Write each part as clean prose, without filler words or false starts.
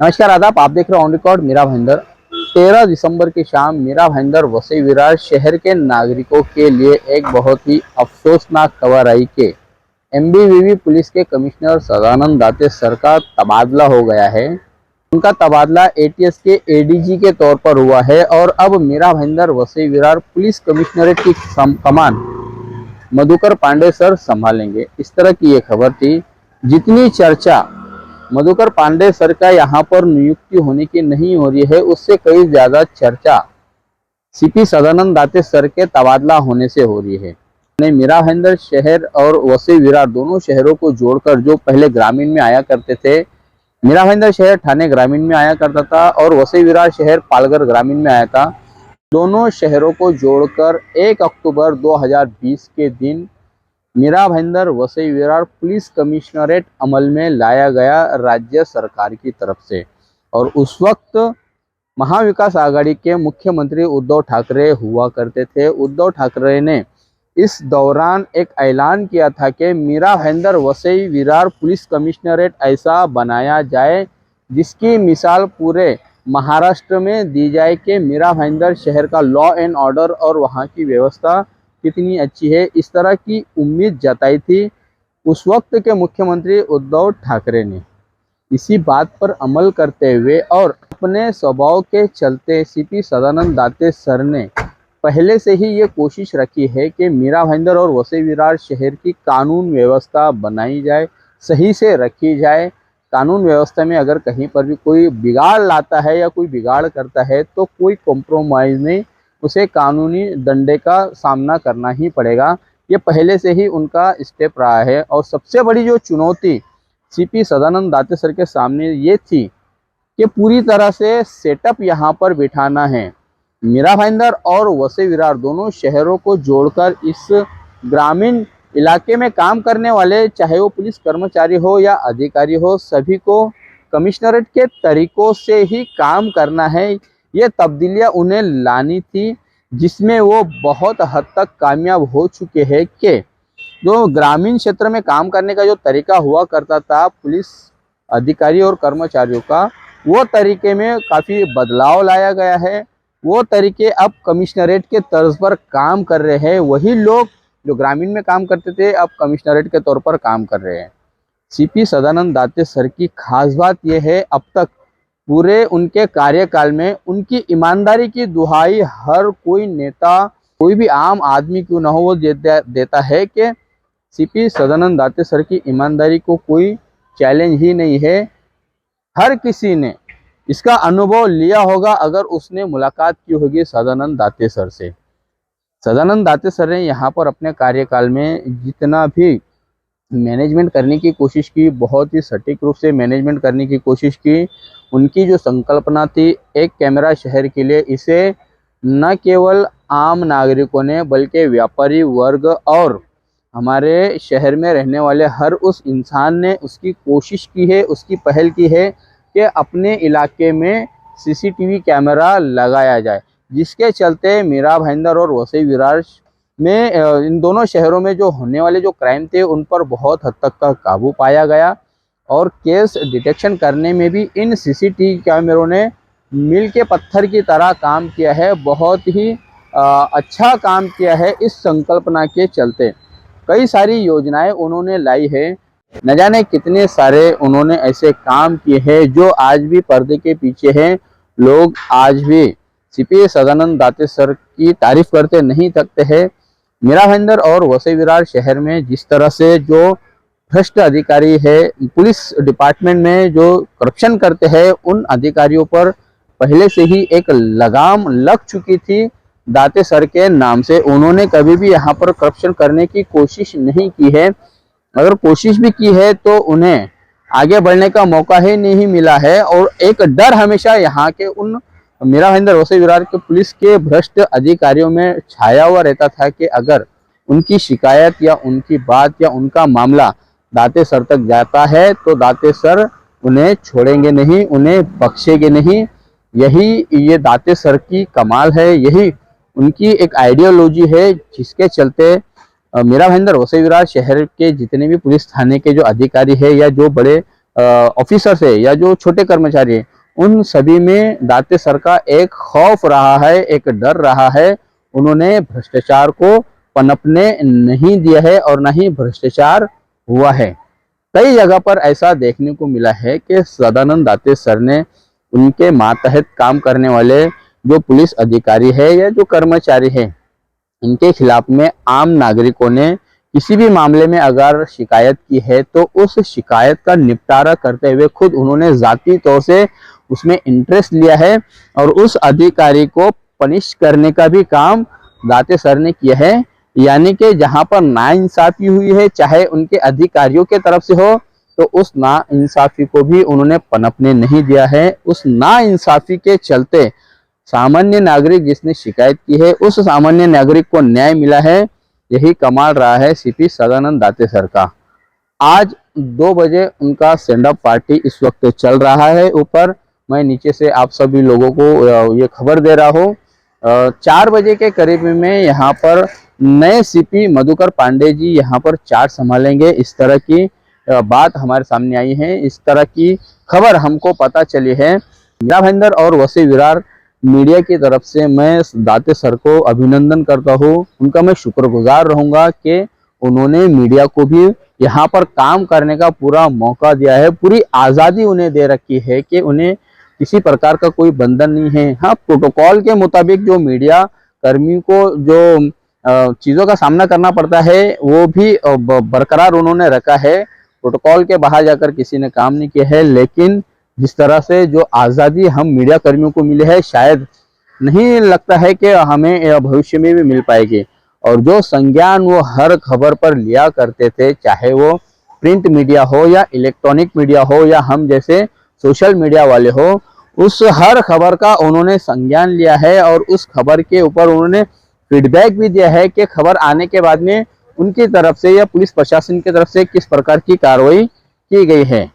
नमस्कार, आदाब। आप देख रहे हो ऑन रिकॉर्ड मीरा भाईंदर। 13 दिसंबर की शाम मीरा भाईंदर वसई विरार शहर के नागरिकों के लिए एक बहुत ही अफसोसनाक खबर आई कि एमबीवीवी पुलिस के कमिश्नर सदानंद दाते सर का तबादला हो गया है। उनका तबादला एटीएस के एडीजी के तौर पर हुआ है और अब मीरा भाईंदर वसई विरार पुलिस कमिश्नरेट की कमान मधुकर पांडे सर संभालेंगे। इस तरह की ये खबर थी। जितनी चर्चा मधुकर पांडे सर का यहाँ पर नियुक्ति होने की नहीं हो रही है, उससे कई ज्यादा चर्चा सीपी सदानंद दाते सर के तबादला होने से हो रही है। मीरा भाईंदर शहर और वसई विरार दोनों शहरों को जोड़कर जो पहले ग्रामीण में आया करते थे, मीरा भाईंदर शहर ठाणे ग्रामीण में आया करता था और वसई विरार शहर पालघर ग्रामीण में आया था। दोनों शहरों को जोड़कर 1 अक्टूबर 2020 के दिन मीरा भाईंदर वसई विरार पुलिस कमिश्नरेट अमल में लाया गया राज्य सरकार की तरफ से। और उस वक्त महाविकास आघाड़ी के मुख्यमंत्री उद्धव ठाकरे हुआ करते थे। उद्धव ठाकरे ने इस दौरान एक ऐलान किया था कि मीरा भाईंदर वसई विरार पुलिस कमिश्नरेट ऐसा बनाया जाए जिसकी मिसाल पूरे महाराष्ट्र में दी जाए कि मीरा भाईंदर शहर का लॉ एंड ऑर्डर और वहाँ की व्यवस्था कितनी अच्छी है। इस तरह की उम्मीद जताई थी उस वक्त के मुख्यमंत्री उद्धव ठाकरे ने। इसी बात पर अमल करते हुए और अपने स्वभाव के चलते सीपी सदानंद दाते सर ने पहले से ही ये कोशिश रखी है कि मीरा भाईंदर और वसई विरार शहर की कानून व्यवस्था बनाई जाए, सही से रखी जाए। कानून व्यवस्था में अगर कहीं पर भी कोई बिगाड़ लाता है या कोई बिगाड़ करता है तो कोई कॉम्प्रोमाइज़ नहीं, उसे कानूनी डंडे का सामना करना ही पड़ेगा। ये पहले से ही उनका स्टेप रहा है। और सबसे बड़ी जो चुनौती सीपी सदानंद दाते सर के सामने ये थी कि पूरी तरह से सेटअप यहाँ पर बिठाना है। मीरा भाईंदर और वसई विरार दोनों शहरों को जोड़कर इस ग्रामीण इलाके में काम करने वाले, चाहे वो पुलिस कर्मचारी हो या अधिकारी हो, सभी को कमिश्नरेट के तरीकों से ही काम करना है। ये तब्दीलियां उन्हें लानी थी जिसमें वो बहुत हद तक कामयाब हो चुके हैं कि जो ग्रामीण क्षेत्र में काम करने का जो तरीका हुआ करता था पुलिस अधिकारी और कर्मचारियों का, वो तरीके में काफ़ी बदलाव लाया गया है। वो तरीके अब कमिश्नरेट के तर्ज पर काम कर रहे हैं। वही लोग जो ग्रामीण में काम करते थे अब कमिश्नरेट के तौर पर काम कर रहे हैं। सीपी सदानंद दाते सर की खास बात यह है, अब तक पूरे उनके कार्यकाल में उनकी ईमानदारी की दुहाई हर कोई नेता, कोई भी आम आदमी क्यों ना हो, वो देता है कि सीपी सदानंद दाते सर की ईमानदारी को कोई चैलेंज ही नहीं है। हर किसी ने इसका अनुभव लिया होगा अगर उसने मुलाकात की होगी सदानंद दाते सर से। सदानंद दाते सर ने यहाँ पर अपने कार्यकाल में जितना भी मैनेजमेंट करने की कोशिश की, बहुत ही सटीक रूप से मैनेजमेंट करने की कोशिश की। उनकी जो संकल्पना थी एक कैमरा शहर के लिए, इसे न केवल आम नागरिकों ने बल्कि व्यापारी वर्ग और हमारे शहर में रहने वाले हर उस इंसान ने उसकी कोशिश की है, उसकी पहल की है कि अपने इलाके में सीसीटीवी कैमरा लगाया जाए, जिसके चलते मीरा भाईंदर और वसई विरार में इन दोनों शहरों में जो होने वाले जो क्राइम थे उन पर बहुत हद तक का काबू पाया गया। और केस डिटेक्शन करने में भी इन सीसीटीवी कैमरों ने मील के पत्थर की तरह काम किया है। बहुत ही अच्छा काम किया है। इस संकल्पना के चलते कई सारी योजनाएं उन्होंने लाई है। न जाने कितने सारे उन्होंने ऐसे काम किए हैं जो आज भी पर्दे के पीछे हैं। लोग आज भी सीपी सदानंद दाते सर की तारीफ करते नहीं थकते हैं। मीरा भाईंदर और वसई विरार शहर में जिस तरह से जो भ्रष्ट अधिकारी है, पुलिस डिपार्टमेंट में जो करप्शन करते हैं, उन अधिकारियों पर पहले से ही एक लगाम लग चुकी थी दाते सर के नाम से। उन्होंने कभी भी यहाँ पर करप्शन करने की कोशिश नहीं की है। अगर कोशिश भी की है तो उन्हें आगे बढ़ने का मौका ही नहीं मिला है। और एक डर हमेशा यहाँ के उन मीरा भाईंदर वसई विरार के पुलिस के भ्रष्ट अधिकारियों में छाया हुआ रहता था कि अगर उनकी शिकायत या उनकी बात या उनका मामला दाते सर तक जाता है तो दाते सर उन्हें छोड़ेंगे नहीं, उन्हें बख्शेंगे नहीं। यही ये दाते सर की कमाल है, यही उनकी एक आइडियोलॉजी है जिसके चलते मीरा भाईंदर वसई विरार शहर के जितने भी पुलिस थाने के जो अधिकारी है या जो बड़े ऑफिसर्स है या जो छोटे कर्मचारी है, उन सभी में दाते सर का एक खौफ रहा है, एक डर रहा है। उन्होंने भ्रष्टाचार को पनपने नहीं दिया है और न ही भ्रष्टाचार हुआ है। कई जगह पर ऐसा देखने को मिला है कि सदानंद दाते सर ने उनके मातहत काम करने वाले जो पुलिस अधिकारी है या जो कर्मचारी है, इनके खिलाफ में आम नागरिकों ने किसी भी मामले में अगर शिकायत की है तो उस शिकायत का निपटारा करते हुए खुद उन्होंने जाती तौर से उसमें इंटरेस्ट लिया है और उस अधिकारी को पनिश करने का भी काम दाते सर ने किया है। यानी कि जहां पर नाइंसाफी हुई है, चाहे उनके अधिकारियों के तरफ से हो, तो उस नाइंसाफी को भी उन्होंने पनपने नहीं दिया है। उस नाइंसाफी के चलते सामान्य नागरिक जिसने शिकायत की है, उस सामान्य नागरिक को न्याय मिला है। यही कमाल रहा है सीपी सदानंद दाते सर का। आज 2 बजे उनका स्टैंड अप पार्टी इस वक्त चल रहा है ऊपर। मैं नीचे से आप सभी लोगों को ये खबर दे रहा हूँ। 4 बजे के करीब में यहाँ पर नए सीपी मधुकर पांडे जी यहाँ पर चार्ज संभालेंगे। इस तरह की बात हमारे सामने आई है, इस तरह की खबर हमको पता चली है। मीरा भाईंदर और वसई विरार मीडिया की तरफ से मैं दाते सर को अभिनंदन करता हूँ। उनका मैं शुक्रगुजार रहूंगा कि उन्होंने मीडिया को भी यहाँ पर काम करने का पूरा मौका दिया है, पूरी आज़ादी उन्हें दे रखी है कि उन्हें किसी प्रकार का कोई बंधन नहीं है। हाँ, प्रोटोकॉल के मुताबिक जो मीडिया कर्मी को जो चीज़ों का सामना करना पड़ता है वो भी बरकरार उन्होंने रखा है। प्रोटोकॉल के बाहर जाकर किसी ने काम नहीं किया है, लेकिन जिस तरह से जो आज़ादी हम मीडिया कर्मियों को मिली है, शायद नहीं लगता है कि हमें भविष्य में भी मिल पाएगी। और जो संज्ञान वो हर खबर पर लिया करते थे, चाहे वो प्रिंट मीडिया हो या इलेक्ट्रॉनिक मीडिया हो या हम जैसे सोशल मीडिया वाले हो, उस हर खबर का उन्होंने संज्ञान लिया है और उस खबर के ऊपर उन्होंने फीडबैक भी दिया है कि खबर आने के बाद में उनकी तरफ से या पुलिस प्रशासन की तरफ से किस प्रकार की कार्रवाई की गई है।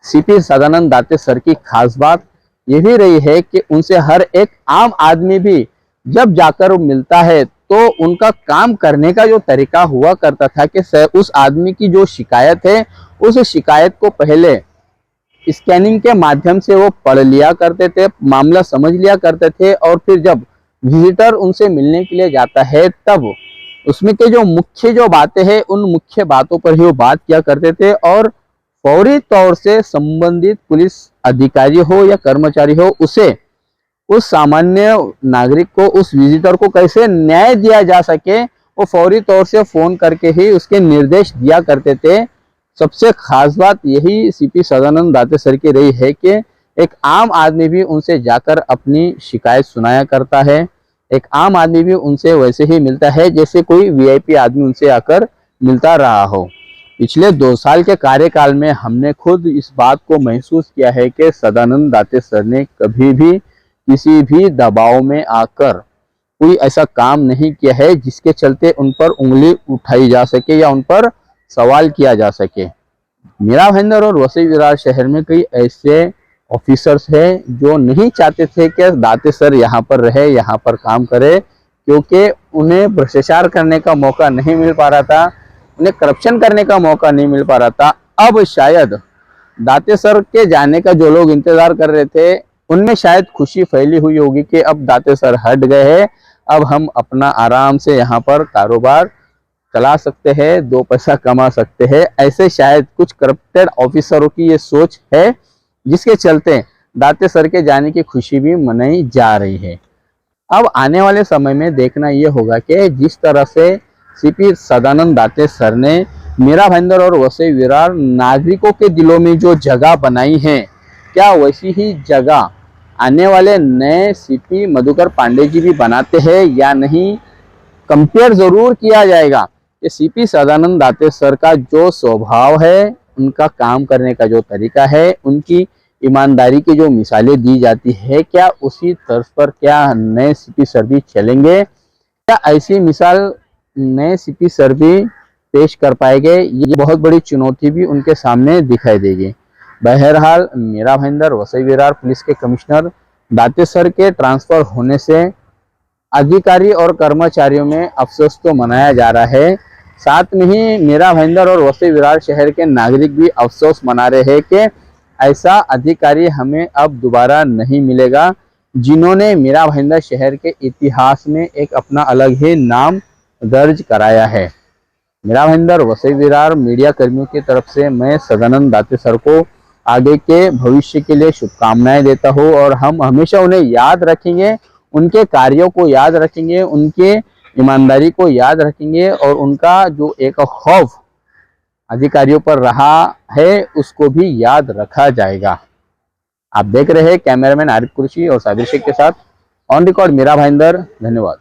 सीपी सदानंद दाते सर की खास बात यह भी रही है कि उनसे हर एक आम आदमी भी जब जाकर मिलता है तो उनका काम करने का जो तरीका हुआ करता था कि उस आदमी की जो शिकायत है, उस शिकायत को पहले स्कैनिंग के माध्यम से वो पढ़ लिया करते थे, मामला समझ लिया करते थे और फिर जब विजिटर उनसे मिलने के लिए जाता है तब उसमें के जो मुख्य जो बातें हैं उन मुख्य बातों पर ही वो बात किया करते थे और फौरी तौर से संबंधित पुलिस अधिकारी हो या कर्मचारी हो, उसे उस सामान्य नागरिक को, उस विजिटर को कैसे न्याय दिया जा सके, वो फौरी तौर से फोन करके ही उसके निर्देश दिया करते थे। सबसे खास बात यही सीपी सदानंद दाते सर की रही है कि एक आम आदमी भी उनसे जाकर अपनी शिकायत सुनाया करता है। एक आम आदमी भी उनसे वैसे ही मिलता है जैसे कोई वीआईपी आदमी उनसे आकर मिलता रहा हो। पिछले 2 साल के कार्यकाल में हमने खुद इस बात को महसूस किया है कि सदानंद दाते सर ने कभी भी किसी भी दबाव में आकर कोई ऐसा काम नहीं किया है जिसके चलते उन पर उंगली उठाई जा सके या उन पर सवाल किया जा सके। मीरा भाईंदर और वसई विरार शहर में कई ऐसे ऑफिसर्स हैं जो नहीं चाहते थे कि दाते सर यहाँ पर रहे, यहाँ पर काम करे, क्योंकि उन्हें भ्रष्टाचार करने का मौका नहीं मिल पा रहा था, उन्हें करप्शन करने का मौका नहीं मिल पा रहा था। अब शायद दाते सर के जाने का जो लोग इंतजार कर रहे थे उनमें शायद खुशी फैली हुई होगी कि अब दाते सर हट गए हैं, अब हम अपना आराम से यहाँ पर कारोबार चला सकते हैं, 2 पैसा कमा सकते हैं। ऐसे शायद कुछ करप्टेड ऑफिसरों की ये सोच है जिसके चलते दाते सर के जाने की खुशी भी मनाई जा रही है। अब आने वाले समय में देखना ये होगा कि जिस तरह से सीपी सदानंद दाते सर ने मीरा भाईंदर और वसई विरार नागरिकों के दिलों में जो जगह बनाई है, क्या वैसी ही जगह आने वाले नए सीपी मधुकर पांडे जी भी बनाते हैं या नहीं। कंपेयर जरूर किया जाएगा कि सीपी सदानंद दाते सर का जो स्वभाव है, उनका काम करने का जो तरीका है, उनकी ईमानदारी की जो मिसालें दी जाती है, क्या उसी तर्ज पर क्या नए सीपी सर भी चलेंगे, क्या ऐसी मिसाल नए सीपी सर भी पेश कर पाएंगे। ये बहुत बड़ी चुनौती भी उनके सामने दिखाई देगी। बहरहाल मीरा भाईंदर वसई विरार पुलिस के कमिश्नर दाते सर के ट्रांसफर होने से अधिकारी और कर्मचारियों में अफसोस तो मनाया जा रहा है, साथ में ही मीरा भाईंदर और वसई विरार शहर के नागरिक भी अफसोस मना रहे हैं कि ऐसा अधिकारी हमें अब दोबारा नहीं मिलेगा जिन्होंने मीरा भाईंदर शहर के इतिहास में एक अपना अलग ही नाम दर्ज कराया है। मीरा भाईंदर वसई विरार मीडिया कर्मियों की तरफ से मैं सदानंद दाते सर को आगे के भविष्य के लिए शुभकामनाएं देता हूं और हम हमेशा उन्हें याद रखेंगे, उनके कार्यों को याद रखेंगे, उनके ईमानदारी को याद रखेंगे और उनका जो एक खौफ अधिकारियों पर रहा है उसको भी याद रखा जाएगा। आप देख रहे हैं कैमरामैन आरिफ कुरैशी और साबिर शेख के साथ ऑन रिकॉर्ड मीरा भाईंदर। धन्यवाद।